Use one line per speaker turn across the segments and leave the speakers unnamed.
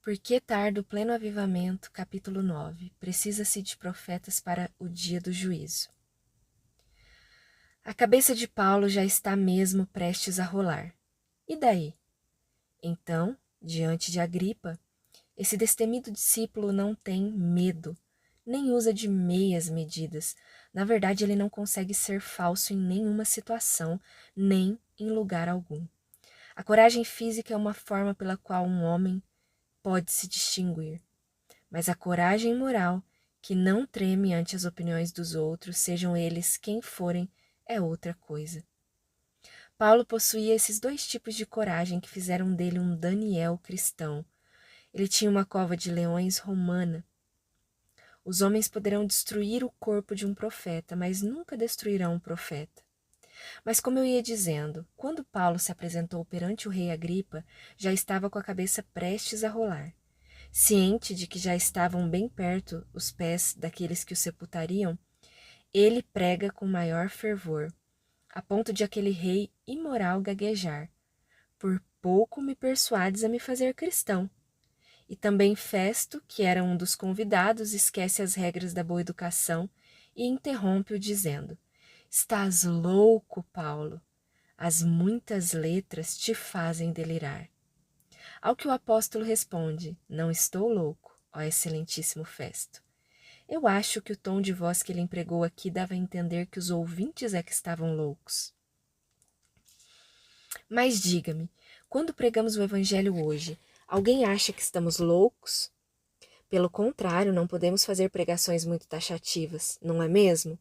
Por que tarda o pleno avivamento? Capítulo 9. Precisa-se de profetas para o dia do juízo. A cabeça de Paulo já está mesmo prestes a rolar. E daí? Então, diante de Agripa, esse destemido discípulo não tem medo, nem usa de meias medidas. Na verdade, ele não consegue ser falso em nenhuma situação, nem em lugar algum. A coragem física é uma forma pela qual um homem pode se distinguir. Mas a coragem moral, que não treme ante as opiniões dos outros, sejam eles quem forem, é outra coisa. Paulo possuía esses dois tipos de coragem que fizeram dele um Daniel cristão. Ele tinha uma cova de leões romana. Os homens poderão destruir o corpo de um profeta, mas nunca destruirão um profeta. Mas como eu ia dizendo, quando Paulo se apresentou perante o rei Agripa, já estava com a cabeça prestes a rolar. Ciente de que já estavam bem perto os pés daqueles que o sepultariam, ele prega com maior fervor, a ponto de aquele rei imoral gaguejar: por pouco me persuades a me fazer cristão. E também Festo, que era um dos convidados, esquece as regras da boa educação e interrompe-o dizendo: estás louco, Paulo. As muitas letras te fazem delirar. Ao que o apóstolo responde: não estou louco, ó excelentíssimo Festo. Eu acho que o tom de voz que ele empregou aqui dava a entender que os ouvintes é que estavam loucos. Mas diga-me, quando pregamos o evangelho hoje, alguém acha que estamos loucos? Pelo contrário, não podemos fazer pregações muito taxativas, não é mesmo?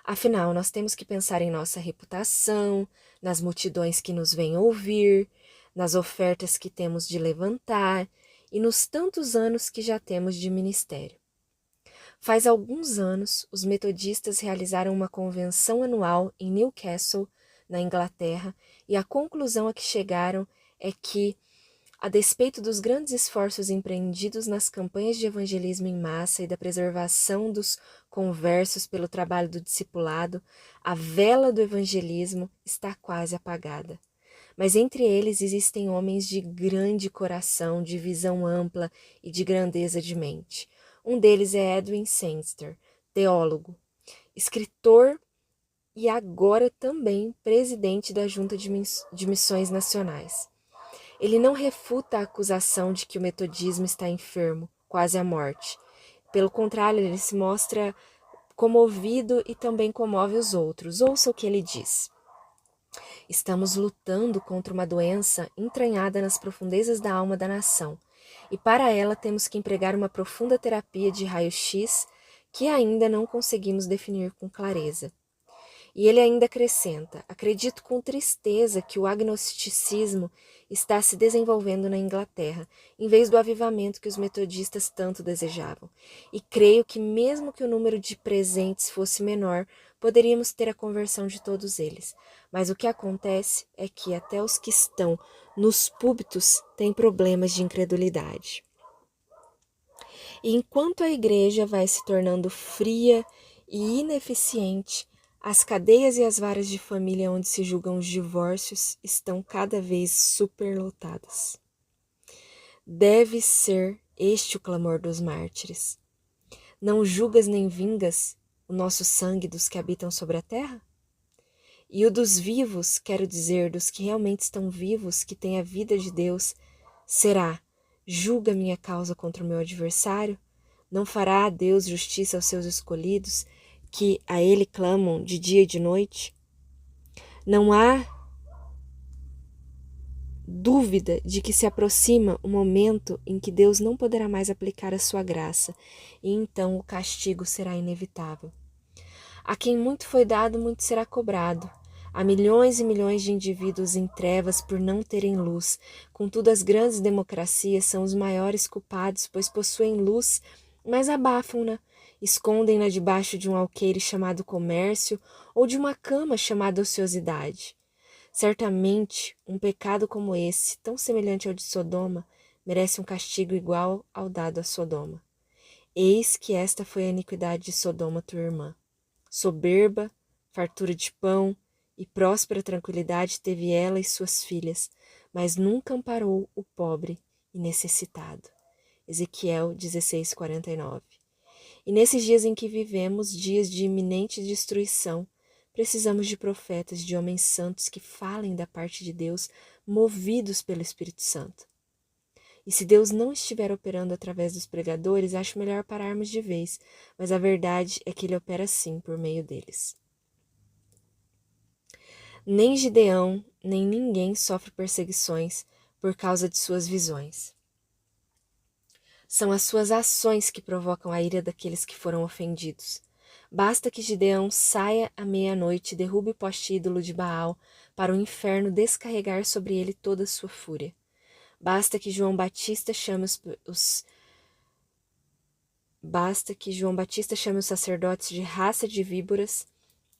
Afinal, nós temos que pensar em nossa reputação, nas multidões que nos vêm ouvir, nas ofertas que temos de levantar e nos tantos anos que já temos de ministério. Faz alguns anos, os metodistas realizaram uma convenção anual em Newcastle, na Inglaterra, e a conclusão a que chegaram é que, a despeito dos grandes esforços empreendidos nas campanhas de evangelismo em massa e da preservação dos conversos pelo trabalho do discipulado, a vela do evangelismo está quase apagada. Mas entre eles existem homens de grande coração, de visão ampla e de grandeza de mente. Um deles é Edwin Sangster, teólogo, escritor e agora também presidente da Junta de Missões Nacionais. Ele não refuta a acusação de que o metodismo está enfermo, quase à morte. Pelo contrário, ele se mostra comovido e também comove os outros. Ouça o que ele diz: estamos lutando contra uma doença entranhada nas profundezas da alma da nação, e para ela temos que empregar uma profunda terapia de raio-x que ainda não conseguimos definir com clareza. E ele ainda acrescenta: acredito com tristeza que o agnosticismo está se desenvolvendo na Inglaterra, em vez do avivamento que os metodistas tanto desejavam. E creio que, mesmo que o número de presentes fosse menor, poderíamos ter a conversão de todos eles. Mas o que acontece é que até os que estão nos púlpitos têm problemas de incredulidade. E enquanto a igreja vai se tornando fria e ineficiente, as cadeias e as varas de família onde se julgam os divórcios estão cada vez superlotadas. Deve ser este o clamor dos mártires. Não julgas nem vingas o nosso sangue dos que habitam sobre a terra? E o dos vivos, quero dizer, dos que realmente estão vivos, que têm a vida de Deus, será: julga minha causa contra o meu adversário? Não fará a Deus justiça aos seus escolhidos, que a ele clamam de dia e de noite? Não há dúvida de que se aproxima o momento em que Deus não poderá mais aplicar a sua graça, e então o castigo será inevitável. A quem muito foi dado, muito será cobrado. Há milhões e milhões de indivíduos em trevas por não terem luz. Contudo, as grandes democracias são os maiores culpados, pois possuem luz, mas abafam-na, escondem-na debaixo de um alqueire chamado comércio ou de uma cama chamada ociosidade. Certamente, um pecado como esse, tão semelhante ao de Sodoma, merece um castigo igual ao dado a Sodoma. Eis que esta foi a iniquidade de Sodoma, tua irmã. Soberba, fartura de pão e próspera tranquilidade teve ela e suas filhas, mas nunca amparou o pobre e necessitado. Ezequiel 16:49. E nesses dias em que vivemos, dias de iminente destruição, precisamos de profetas, de homens santos que falem da parte de Deus, movidos pelo Espírito Santo. E se Deus não estiver operando através dos pregadores, acho melhor pararmos de vez, mas a verdade é que Ele opera sim por meio deles. Nem Gideão, nem ninguém sofre perseguições por causa de suas visões. São as suas ações que provocam a ira daqueles que foram ofendidos. Basta que Gideão saia à meia-noite e derrube o poste ídolo de Baal para o inferno descarregar sobre ele toda a sua fúria. Basta que João Batista chame os sacerdotes de raça de víboras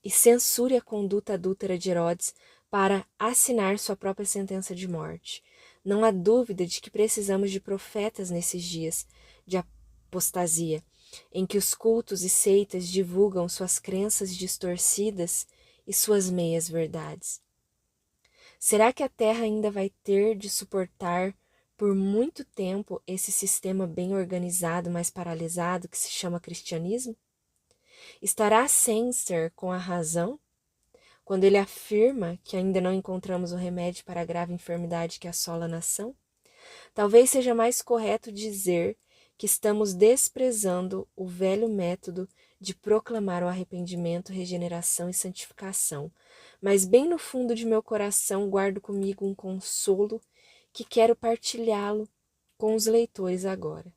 e censure a conduta adúltera de Herodes para assinar sua própria sentença de morte. Não há dúvida de que precisamos de profetas nesses dias de apostasia, em que os cultos e seitas divulgam suas crenças distorcidas e suas meias-verdades. Será que a Terra ainda vai ter de suportar por muito tempo esse sistema bem organizado, mas paralisado, que se chama cristianismo? Estará Sensor com a razão quando ele afirma que ainda não encontramos o remédio para a grave enfermidade que assola a nação? Talvez seja mais correto dizer que estamos desprezando o velho método de proclamar o arrependimento, regeneração e santificação, mas bem no fundo de meu coração guardo comigo um consolo que quero partilhá-lo com os leitores agora.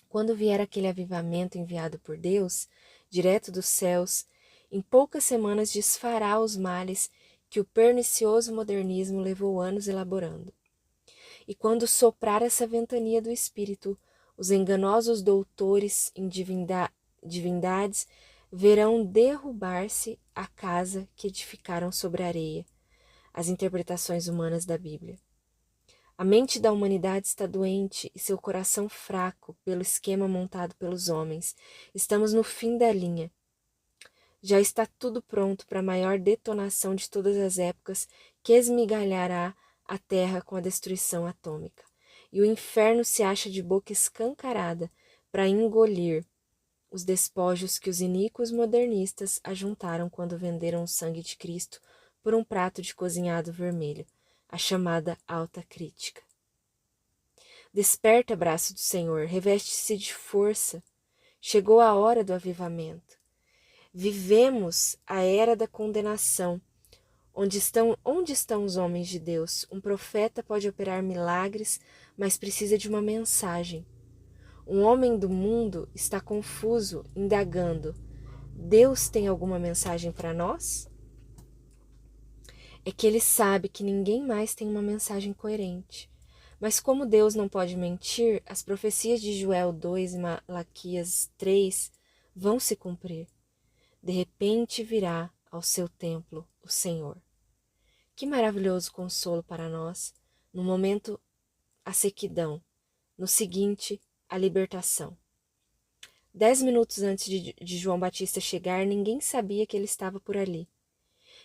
Quando vier aquele avivamento enviado por Deus, direto dos céus, em poucas semanas desfará os males que o pernicioso modernismo levou anos elaborando. E quando soprar essa ventania do Espírito, os enganosos doutores em divindades verão derrubar-se a casa que edificaram sobre a areia, as interpretações humanas da Bíblia. A mente da humanidade está doente e seu coração fraco pelo esquema montado pelos homens. Estamos no fim da linha. Já está tudo pronto para a maior detonação de todas as épocas que esmigalhará a terra com a destruição atômica. E o inferno se acha de boca escancarada para engolir os despojos que os iníquos modernistas ajuntaram quando venderam o sangue de Cristo por um prato de cozinhado vermelho, a chamada alta crítica. Desperta, braço do Senhor, reveste-se de força. Chegou a hora do avivamento. Vivemos a era da condenação. Onde estão os homens de Deus? Um profeta pode operar milagres, mas precisa de uma mensagem. Um homem do mundo está confuso, indagando: Deus tem alguma mensagem para nós? É que ele sabe que ninguém mais tem uma mensagem coerente. Mas como Deus não pode mentir, as profecias de Joel 2 e Malaquias 3 vão se cumprir. De repente virá ao seu templo o Senhor. Que maravilhoso consolo para nós, no momento a sequidão, no seguinte a libertação. 10 minutos antes de João Batista chegar, ninguém sabia que ele estava por ali.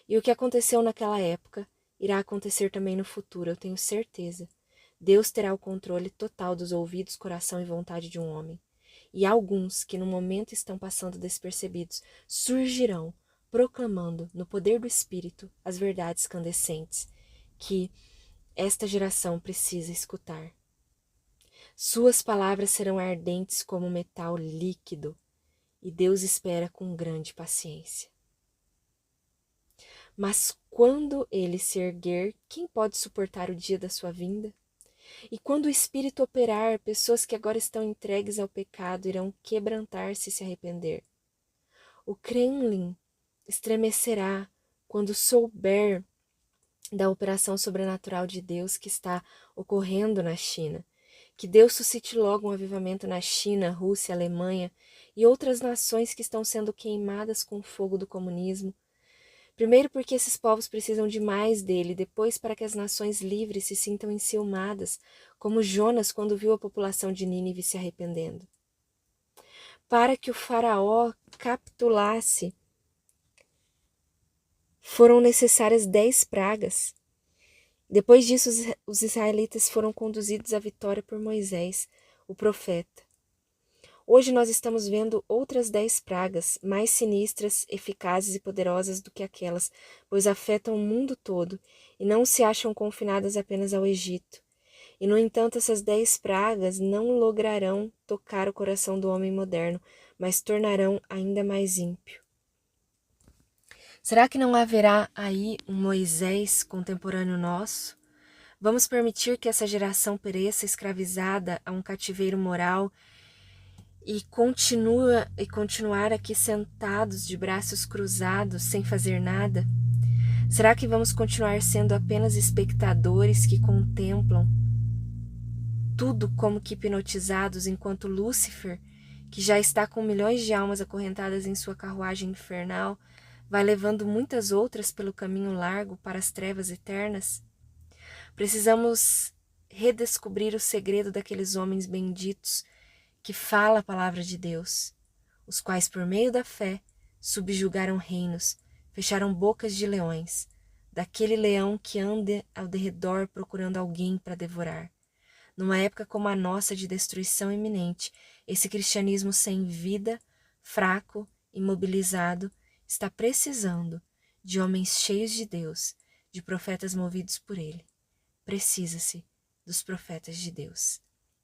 E o que aconteceu naquela época irá acontecer também no futuro, eu tenho certeza. Deus terá o controle total dos ouvidos, coração e vontade de um homem. E alguns que no momento estão passando despercebidos surgirão, proclamando no poder do Espírito as verdades candescentes que esta geração precisa escutar. Suas palavras serão ardentes como metal líquido, e Deus espera com grande paciência. Mas quando ele se erguer, quem pode suportar o dia da sua vinda? E quando o Espírito operar, pessoas que agora estão entregues ao pecado irão quebrantar-se e se arrepender. O Kremlin estremecerá quando souber da operação sobrenatural de Deus que está ocorrendo na China. Que Deus suscite logo um avivamento na China, Rússia, Alemanha e outras nações que estão sendo queimadas com o fogo do comunismo. Primeiro porque esses povos precisam de mais dele, depois para que as nações livres se sintam enciumadas, como Jonas quando viu a população de Nínive se arrependendo. Para que o faraó capitulasse, foram necessárias 10 pragas. Depois disso, os israelitas foram conduzidos à vitória por Moisés. o profeta. Hoje nós estamos vendo outras 10 pragas, mais sinistras, eficazes e poderosas do que aquelas, pois afetam o mundo todo e não se acham confinadas apenas ao Egito. E, no entanto, essas 10 pragas não lograrão tocar o coração do homem moderno, mas tornarão ainda mais ímpio. Será que não haverá aí um Moisés contemporâneo nosso? Vamos permitir que essa geração pereça escravizada a um cativeiro moral e continuar aqui sentados de braços cruzados sem fazer nada? Será que vamos continuar sendo apenas espectadores que contemplam tudo como que hipnotizados enquanto Lúcifer, que já está com milhões de almas acorrentadas em sua carruagem infernal, vai levando muitas outras pelo caminho largo para as trevas eternas? Precisamos redescobrir o segredo daqueles homens benditos que fala a palavra de Deus, os quais, por meio da fé, subjugaram reinos, fecharam bocas de leões, daquele leão que anda ao derredor procurando alguém para devorar. Numa época como a nossa de destruição iminente, esse cristianismo sem vida, fraco, imobilizado, está precisando de homens cheios de Deus, de profetas movidos por Ele. Precisa-se dos profetas de Deus.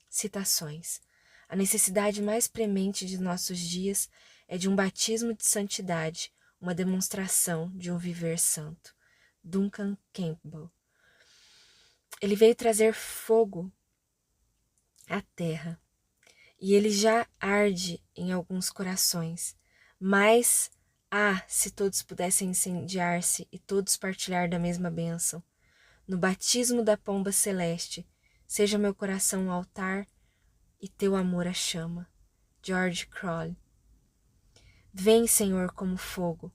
Citações. A necessidade mais premente de nossos dias é de um batismo de santidade, uma demonstração de um viver santo. Duncan Campbell. Ele veio trazer fogo à terra, e ele já arde em alguns corações. Mas, se todos pudessem incendiar-se e todos partilhar da mesma bênção. No batismo da pomba celeste, seja meu coração um altar e teu amor a chama. George Crowley. Vem, Senhor, como fogo,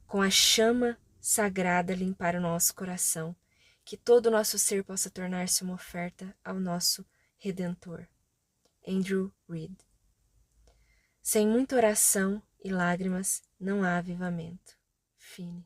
com a chama sagrada limpar o nosso coração, que todo o nosso ser possa tornar-se uma oferta ao nosso Redentor. Andrew Reed. Sem muita oração e lágrimas não há avivamento. Fine.